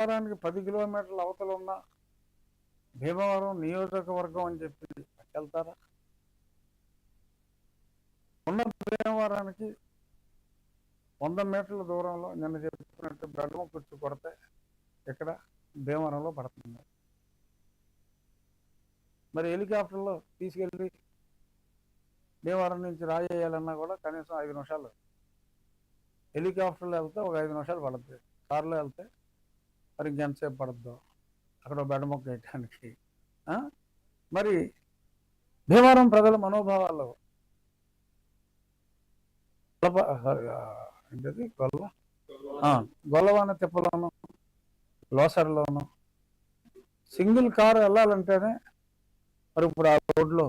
భీమవరానికి 10 కిలోమీటర్ల అవతల ఉన్న భీమవరం నియోజకవర్గం అని చెప్పి వెళ్తారా? ఉన్న భీమవరానికి 100 మీటర్ల దూరంలో నిన్న చెప్తున్నట్టు బెడ్రూమ్ కూర్చు కొడితే ఇక్కడ భీమవరంలో పడుతుంది. మరి హెలికాప్టర్లో తీసుకెళ్ళి భీమవరం నుంచి రాజేయాలన్నా కూడా కనీసం 5 నిమిషాలు. హెలికాప్టర్లో వెళ్తే ఒక 5 నిమిషాలు పడుతుంది. కారులో వెళ్తే మరి ఇంకెంతసేపు పడుతుందో అక్కడ బెడ్ మొక్క వేయటానికి. మరి భీమవరం ప్రజల మనోభావాలు ఏంటది గొల్లవాన తిప్పలోను లోసర్లోను సింగిల్ కారు వెళ్ళాలంటేనే మరి ఇప్పుడు ఆ రోడ్లో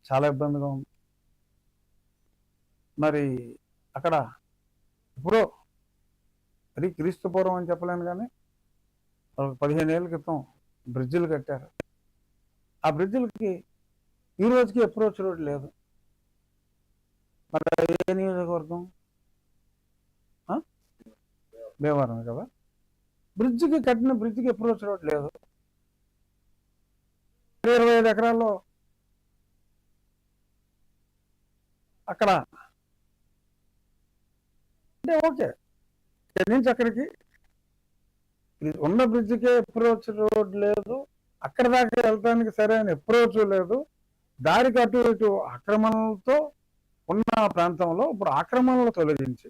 చాలా ఇబ్బందిగా ఉంది. మరి అక్కడ ఇప్పుడు అది క్రీస్తు పూర్వం అని చెప్పలేను కానీ 15 ఏళ్ళ క్రితం బ్రిడ్జిలు కట్టారు. ఆ బ్రిడ్జిలకి ఈ రోజుకి అప్రోచ్ రోడ్ లేదు. మరి ఏ నియోజకవర్గం? భీమవరం కదా. కట్టిన బ్రిడ్జికి అప్రోచ్ రోడ్ లేదు. 25 ఎకరాల్లో అక్కడ అంటే ఓకే, ఇక్కడి నుంచి అక్కడికి ఉన్న బ్రిడ్జికే అప్రోచ్ రోడ్ లేదు. అక్కడ దాకా వెళ్ళడానికి సరైన అప్రోచ్ లేదు. దారికి అటు ఇటు ఆక్రమణలతో ఉన్న ప్రాంతంలో ఇప్పుడు ఆక్రమణలు తొలగించి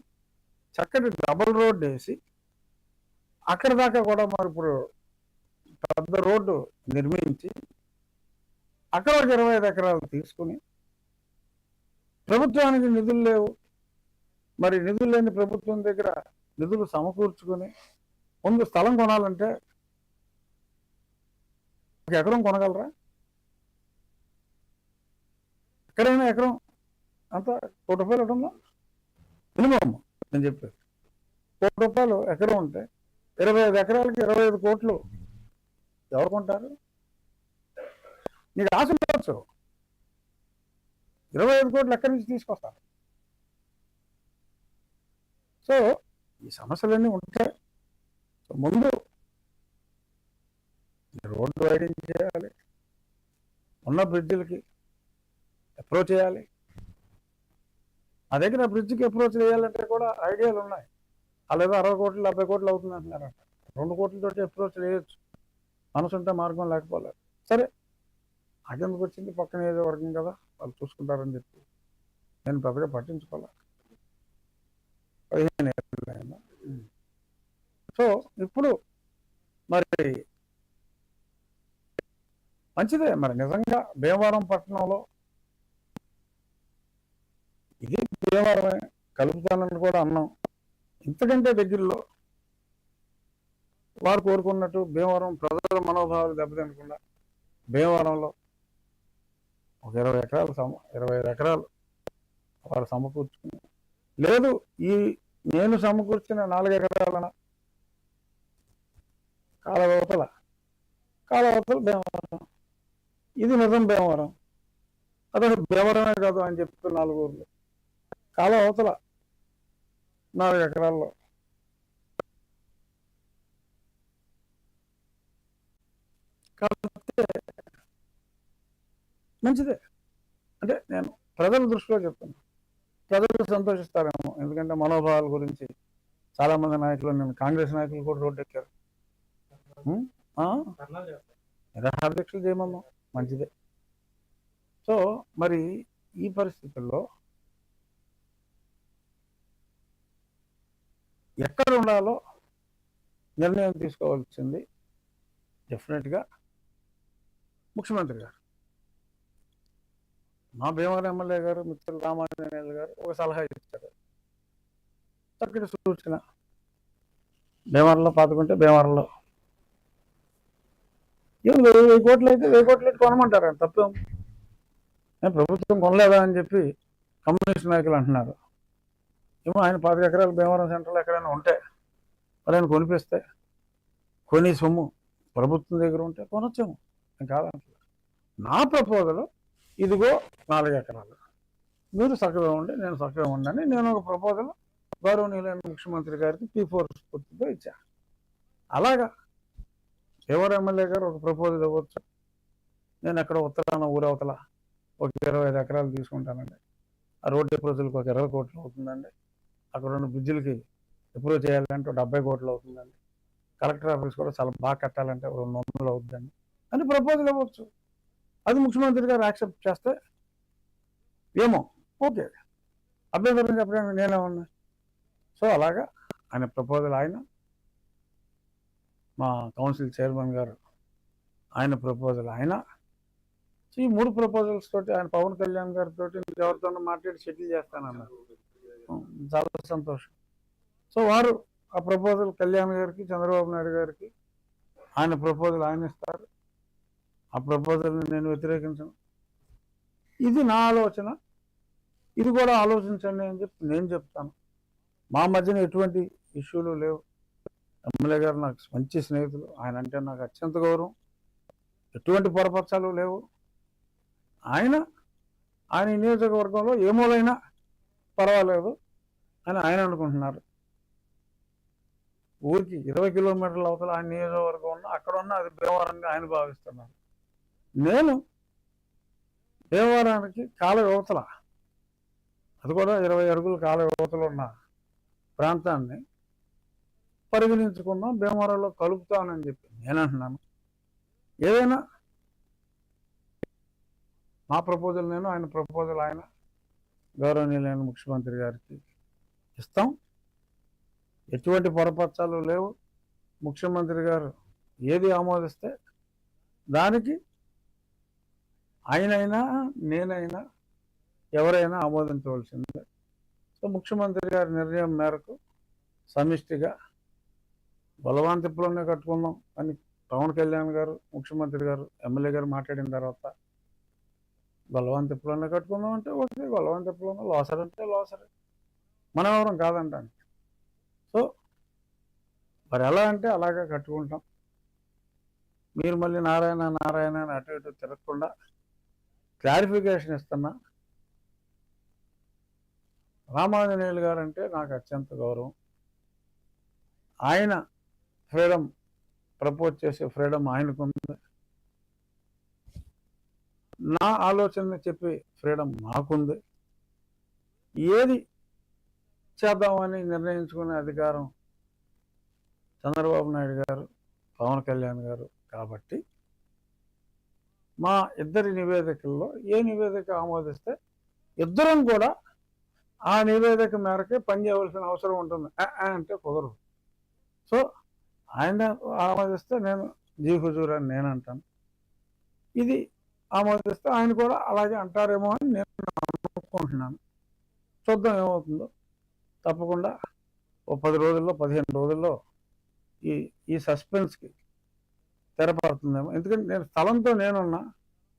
చక్కటి డబుల్ రోడ్ వేసి అక్కడ దాకా కూడా మరి ఇప్పుడు పెద్ద రోడ్డు నిర్మించి అక్కడ ఒక 25 ఎకరాలు తీసుకుని ప్రభుత్వానికి నిధులు లేవు. మరి నిధులు లేని ప్రభుత్వం దగ్గర నిధులు సమకూర్చుకొని ముందు స్థలం కొనాలంటే ఒక ఎకరం కొనగలరా? ఎక్కడైనా ఎకరం అంత ₹1,00,00,000 ఉంటుందా? మినిమం నేను చెప్పేది ₹1,00,00,000 ఎకరం ఉంటే 25 ఎకరాలకి 25 కోట్లు ఎవరు కొంటారు? నీకు ఆశ ఉండవచ్చు, 25 కోట్లు ఎక్కడి నుంచి తీసుకొస్తారు? సో ఈ సమస్యలన్నీ ఉంటాయి. ముందు రోడ్డు వైడింగ్ చేయాలి, ఉన్న బ్రిడ్జిలకి అప్రోచ్ చేయాలి. ఆ దగ్గర బ్రిడ్జికి అప్రోచ్ చేయాలంటే కూడా ఐడియాలు ఉన్నాయి. అలాగే 60 కోట్లు 70 కోట్లు అవుతుంది అంటున్నారంట. 2 కోట్లతోటి అప్రోచ్ చేయొచ్చు, మనసుంటే మార్గం లేకపోలేదు. సరే, అదెందుకు వచ్చింది? పక్కన ఏదో వర్గం కదా, వాళ్ళు చూసుకుంటారని చెప్పి నేను పెద్దగా పట్టించుకోవాలి. 15 ఏళ్ళు అయిందా? సో ఇప్పుడు మరి మంచిదే. మరి నిజంగా భీమవరం పట్టణంలో ఇది భీమవరమే కలుపుతానని కూడా అన్నాం. ఇంతకంటే దగ్గరలో వారు కోరుకున్నట్టు భీమవరం ప్రజల మనోభావాలు దెబ్బతినకుండా భీమవరంలో ఒక 25 ఎకరాలు వారు సమకూర్చుకుని, లేదు ఈ నేను సమకూర్చిన 4 ఎకరాలన కాలవతల భీమవరం, ఇది నిజం భీమవరం. అదే భీమవరమే కాదు అని చెప్పి 4 ఊర్లు కాలవతల 4 ఎకరాల్లో కాబట్టి మంచిదే. అంటే నేను ప్రజల దృష్టిలో చెప్తాను, ప్రజలు సంతోషిస్తారేమో. ఎందుకంటే మనోభావాల గురించి చాలా మంది నాయకులు, నేను కాంగ్రెస్ నాయకులు కూడా రోడ్డు ఎక్కారు. నిరాహారదీక్షలు చేయమన్నాం, మంచిదే. సో మరి ఈ పరిస్థితుల్లో ఎక్కడ ఉండాలో నిర్ణయం తీసుకోవాల్సింది డెఫినెట్గా ముఖ్యమంత్రి గారు. మా భీమవరం ఎమ్మెల్యే గారు మిత్రులు రామాంజనేయులు గారు ఒక సలహా ఇచ్చారు, చక్కటి సూచన. భీమవరంలో పాతుకుంటే భీమవరంలో 1000 కోట్లు అయితే 1000 కోట్లు కొనమంటారు, తప్పేం? నేను ప్రభుత్వం కొనలేదా అని చెప్పి కమ్యూనిస్ట్ నాయకులు అంటున్నారు. ఏమో ఆయన 25 ఎకరాలు భీమవరం సెంటర్లో ఎక్కడైనా ఉంటే మరి ఆయన కొనిపిస్తే, కొని సొమ్ము ప్రభుత్వం దగ్గర ఉంటే కొనొచ్చాము, నేను కాదంటే. నా ప్రపోజల్ ఇదిగో 4 ఎకరాలు, మీరు చక్కగా ఉండి నేను చక్కగా ఉండని నేను ఒక ప్రపోజల్ గౌరవనీయులైన ముఖ్యమంత్రి గారికి P4 స్ఫూర్తితో ఇచ్చా. అలాగా ఎవరు ఎమ్మెల్యే గారు ఒక ప్రపోజల్ ఇవ్వచ్చు, నేను అక్కడ ఉత్తరాన ఊరవతల ఒక 25 ఎకరాలు తీసుకుంటానండి, ఆ రోడ్డు అప్రోచ్లకు ఒక 20 కోట్లు అవుతుందండి, అక్కడ ఉన్న బ్రిడ్జిలకి అప్రోచ్ చేయాలంటే 70 కోట్లు అవుతుందండి, కలెక్టర్ ఆఫీస్ కూడా చాలా బాగా కట్టాలంటే 200 అవుతుందండి అని ప్రపోజల్ ఇవ్వచ్చు. అది ముఖ్యమంత్రి గారు యాక్సెప్ట్ చేస్తే ఏమో ఓకే, అభ్యంతరం చెప్పడానికి నేనేమన్నా. సో అలాగా ఆయన ప్రపోజల్, ఆయన మా కౌన్సిల్ చైర్మన్ గారు ఆయన ప్రపోజల్, ఆయన ఈ 3 ప్రపోజల్స్ తోటి ఆయన పవన్ కళ్యాణ్ గారితో ఎవరితోనో మాట్లాడి సెటిల్ చేస్తానన్నారు. చాలా సంతోషం. సో వారు ఆ ప్రపోజల్ కళ్యాణ్ గారికి, చంద్రబాబు నాయుడు గారికి ఆయన ప్రపోజల్ ఆయన ఇస్తారు. ఆ ప్రపోజల్ని నేను వ్యతిరేకించను. ఇది నా ఆలోచన, ఇది కూడా ఆలోచించండి అని చెప్పి నేను చెప్తాను. మా మధ్యన ఎటువంటి ఇష్యూలు లేవు. ఎమ్మెల్యే గారు నాకు మంచి స్నేహితులు, ఆయన అంటే నాకు అత్యంత గౌరవం, ఎటువంటి పొరపక్షాలు లేవు. ఆయన నియోజకవర్గంలో ఏమోలైనా పర్వాలేదు అని ఆయన అనుకుంటున్నారు. ఊరికి 20 కిలోమీటర్ల అవతల ఆయన నియోజకవర్గం ఉన్న అక్కడ ఉన్న అది భీమవరంగా ఆయన భావిస్తున్నారు. నేను భీమవరానికి కాల యువతల, అది కూడా 20 అడుగుల కాల యువతలు ఉన్న ప్రాంతాన్ని పరిగణించుకుందాం, భీమవరంలో కలుపుతానని చెప్పి నేను అంటున్నాను. ఏదైనా మా ప్రపోజల్ నేను, ఆయన ప్రపోజల్ ఆయన, గౌరవనీయులైన ముఖ్యమంత్రి గారికి ఇస్తాం. ఎటువంటి పొరపచ్చాలు లేవు. ముఖ్యమంత్రి గారు ఏది ఆమోదిస్తే దానికి ఆయనైనా నేనైనా ఎవరైనా ఆమోదించవలసిందే. సో ముఖ్యమంత్రి గారి నిర్ణయం మేరకు సమిష్టిగా బలవాన్ తిప్పులోనే కట్టుకుందాం అని పవన్ కళ్యాణ్ గారు, ముఖ్యమంత్రి గారు, ఎమ్మెల్యే గారు మాట్లాడిన తర్వాత బలవాన్ తిప్పులోనే కట్టుకుందాం అంటే ఓకే, బలవాన్ తిప్పులోనే, లోసర్ అంటే లోసరే, మనం ఎవరం కాదంటాను. సో మరి ఎలా అంటే అలాగే కట్టుకుంటాం. మీరు మళ్ళీ నారాయణ నారాయణ అని అటు ఇటు తిరగకుండా క్లారిఫికేషన్ ఇస్తున్నా. రామాంజనేయులు గారు అంటే నాకు అత్యంత గౌరవం. ఆయన ఫ్రీడమ్ ప్రపోజ్ చేసే ఫ్రీడమ్ ఆయనకుంది, నా ఆలోచన చెప్పే ఫ్రీడమ్ నాకుంది. ఏది చేద్దామని నిర్ణయించుకునే అధికారం చంద్రబాబు నాయుడు గారు, పవన్ కళ్యాణ్ గారు. కాబట్టి మా ఇద్దరి నివేదికల్లో ఏ నివేదిక ఆమోదిస్తే ఇద్దరం కూడా ఆ నివేదిక మేరకే పనిచేయవలసిన అవసరం ఉంటుంది. అంటే కుదరదు. సో ఆయన ఆమోదిస్తే నేను జీ హుజూర్ అని నేను అంటాను, ఇది ఆమోదిస్తే ఆయన కూడా అలాగే అంటారేమో అని నేను అనుకుంటున్నాను. చూద్దాం ఏమవుతుందో. తప్పకుండా ఓ 10 రోజుల్లో 15 రోజుల్లో ఈ సస్పెన్స్కి తెరపడుతుందేమో. ఎందుకంటే నేను స్థలంతో నేనున్నా,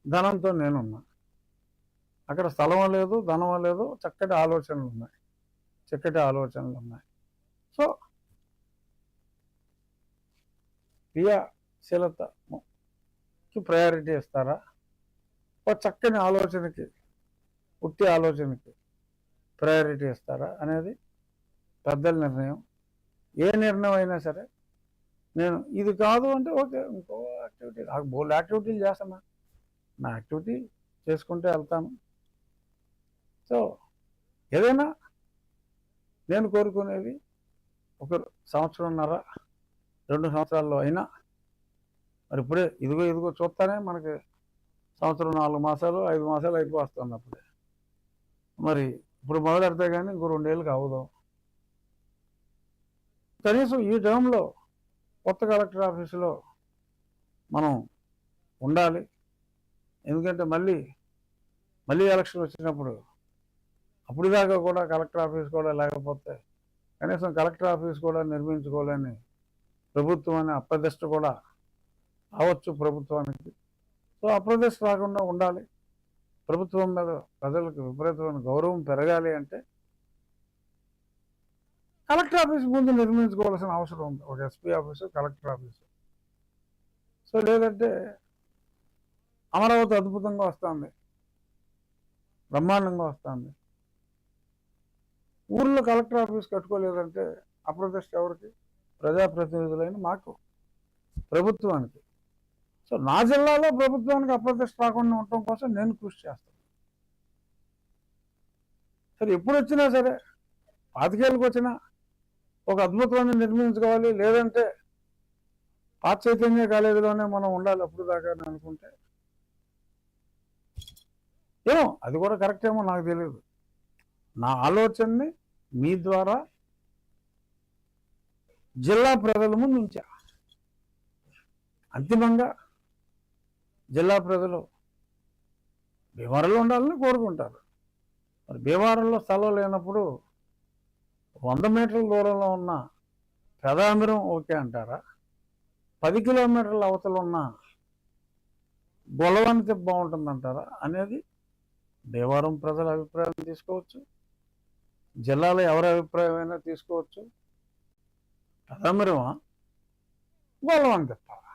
ధనంతో నేనున్నా. అక్కడ స్థలం లేదు, ధనం లేదు, చక్కటి ఆలోచనలు ఉన్నాయి. సో క్రియాశీలతకి ప్రయారిటీ ఇస్తారా, ఒక చక్కని ఆలోచనకి, పుట్టి ఆలోచనకి ప్రయారిటీ ఇస్తారా అనేది పెద్దల నిర్ణయం. ఏ నిర్ణయం అయినా సరే నేను ఇది కాదు అంటే ఓకే, ఇంకో యాక్టివిటీ, నాకు బోల్డ్ యాక్టివిటీలు చేస్తాను, నా యాక్టివిటీ చేసుకుంటే వెళ్తాను. సో ఏదైనా నేను కోరుకునేది 1 సంవత్సరంన్నర 2 సంవత్సరాల్లో అయినా, మరి ఇప్పుడే ఇదిగో చూస్తానే మనకి సంవత్సరం 4 మాసాలు 5 మాసాలు అయిపోతుంది. అప్పుడే మరి ఇప్పుడు మొదలెడితే కానీ ఇంకో 2 ఏళ్ళకి అవ్వదు. కనీసం ఈ టర్మ్లో కొత్త కలెక్టర్ ఆఫీసులో మనం ఉండాలి. ఎందుకంటే మళ్ళీ ఎలక్షన్ వచ్చినప్పుడు అప్పటిదాకా కూడా కలెక్టర్ ఆఫీస్ కూడా లేకపోతే కనీసం కలెక్టర్ ఆఫీస్ కూడా నిర్మించుకోలేని ప్రభుత్వం అనే అప్రదిష్ట కూడా రావచ్చు ప్రభుత్వానికి. సో అప్రదిష్ట రాకుండా ఉండాలి, ప్రభుత్వం మీద ప్రజలకు విపరీతమైన గౌరవం పెరగాలి అంటే కలెక్టర్ ఆఫీస్ ముందు నిర్మించుకోవాల్సిన అవసరం ఉంది, ఒక SP office, collector office. So లేదంటే అమరావతి అద్భుతంగా వస్తుంది, బ్రహ్మాండంగా వస్తుంది. ఊర్లో కలెక్టర్ ఆఫీస్ కట్టుకోలేదంటే అప్రదిష్ట ఎవరికి? ప్రజాప్రతినిధులైన మాకు, ప్రభుత్వానికి. సో నా జిల్లాలో ప్రభుత్వానికి అప్రతిష్ట రాకుండా ఉండటం కోసం నేను కృషి చేస్తాను. సరే ఎప్పుడు వచ్చినా సరే, 25 ఏళ్ళకి వచ్చినా ఒక అద్భుతాన్ని నిర్మించుకోవాలి, లేదంటే పాత చైతన్య కాలేజీలోనే మనం ఉండాలి అప్పుడు దాకా అని అనుకుంటే ఏమో అది కూడా కరెక్ట్ ఏమో నాకు తెలియదు. నా ఆలోచనని మీ ద్వారా జిల్లా ప్రజల ముందు ఉంచా. అంతిమంగా జిల్లా ప్రజలు భీమవరంలో ఉండాలని కోరుకుంటారు. మరి భీమవరంలో స్థలం లేనప్పుడు 100 మీటర్ల దూరంలో ఉన్న పెదామిరం ఓకే అంటారా? 10 కిలోమీటర్ల అవతల ఉన్న గొలవనికి బాగుంటుందంటారా అనేది భీమవరం ప్రజల అభిప్రాయం తీసుకోవచ్చు, జిల్లాలో ఎవరి అభిప్రాయం అయినా తీసుకోవచ్చు. పెదామిరమా గొలవని తిప్పాలా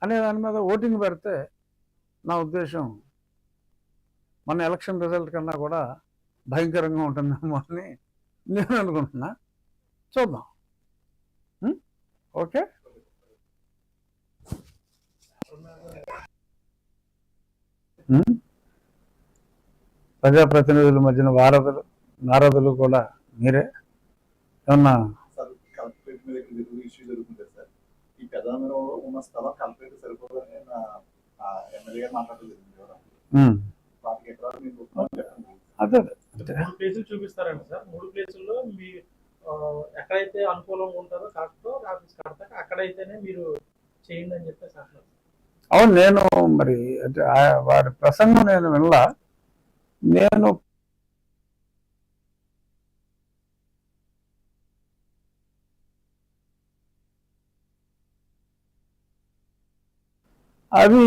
అనే దాని మీద ఓటింగ్ పెడితే నా ఉద్దేశం మన ఎలక్షన్ రిజల్ట్ కన్నా కూడా భయంకరంగా ఉంటుందేమో అని నేను అనుకుంటున్నా. చూద్దాం. ఓకే. ప్రజాప్రతినిధుల మధ్యన నారదులు కూడా మీరే ఏమన్నా? అదే చూపిస్తారండి సార్. 3 ప్లేసుల్లో మీ ఎక్కడైతే అనుకూలంగా ఉంటారో కరెక్ట్ ఆఫీస్ కడతాక అక్కడైతేనే మీరు చేయండి అని చెప్పేసి అంటున్నారు. అవును, నేను మరి వారి ప్రసంగం నేను వినలా. నేను అవి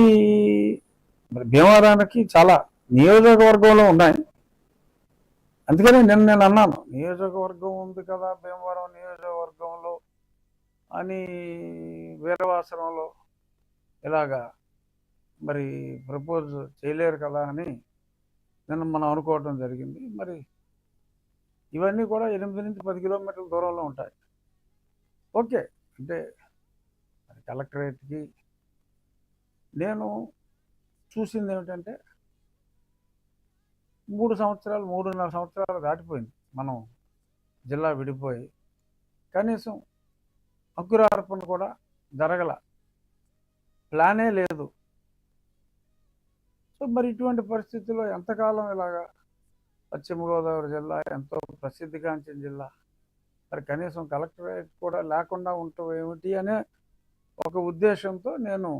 మరి భీమవరానికి చాలా నియోజకవర్గంలో ఉన్నాయి. అందుకని నేను అన్నాను, నియోజకవర్గం ఉంది కదా భీమవరం నియోజకవర్గంలో అని వీరవాసరంలో ఇలాగా మరి ప్రపోజ్ చేయలేరు కదా అని మనం అనుకోవడం జరిగింది. మరి ఇవన్నీ కూడా 8 నుంచి 10 కిలోమీటర్ల దూరంలో ఉంటాయి. ఓకే, అంటే మరి కలెక్టరేట్కి నేను చూసింది ఏమిటంటే 3.5 సంవత్సరాలు దాటిపోయింది మనం జిల్లా విడిపోయి, కనీసం అంకురార్పణ కూడా జరగల, ప్లానే లేదు. సో మరి ఇటువంటి పరిస్థితుల్లో ఎంతకాలం ఇలాగా పశ్చిమ గోదావరి జిల్లా ఎంతో ప్రసిద్ధిగాంచిన జిల్లా, మరి కనీసం కలెక్టరేట్ కూడా లేకుండా ఉండటం ఏమిటి అనే ఒక ఉద్దేశంతో నేను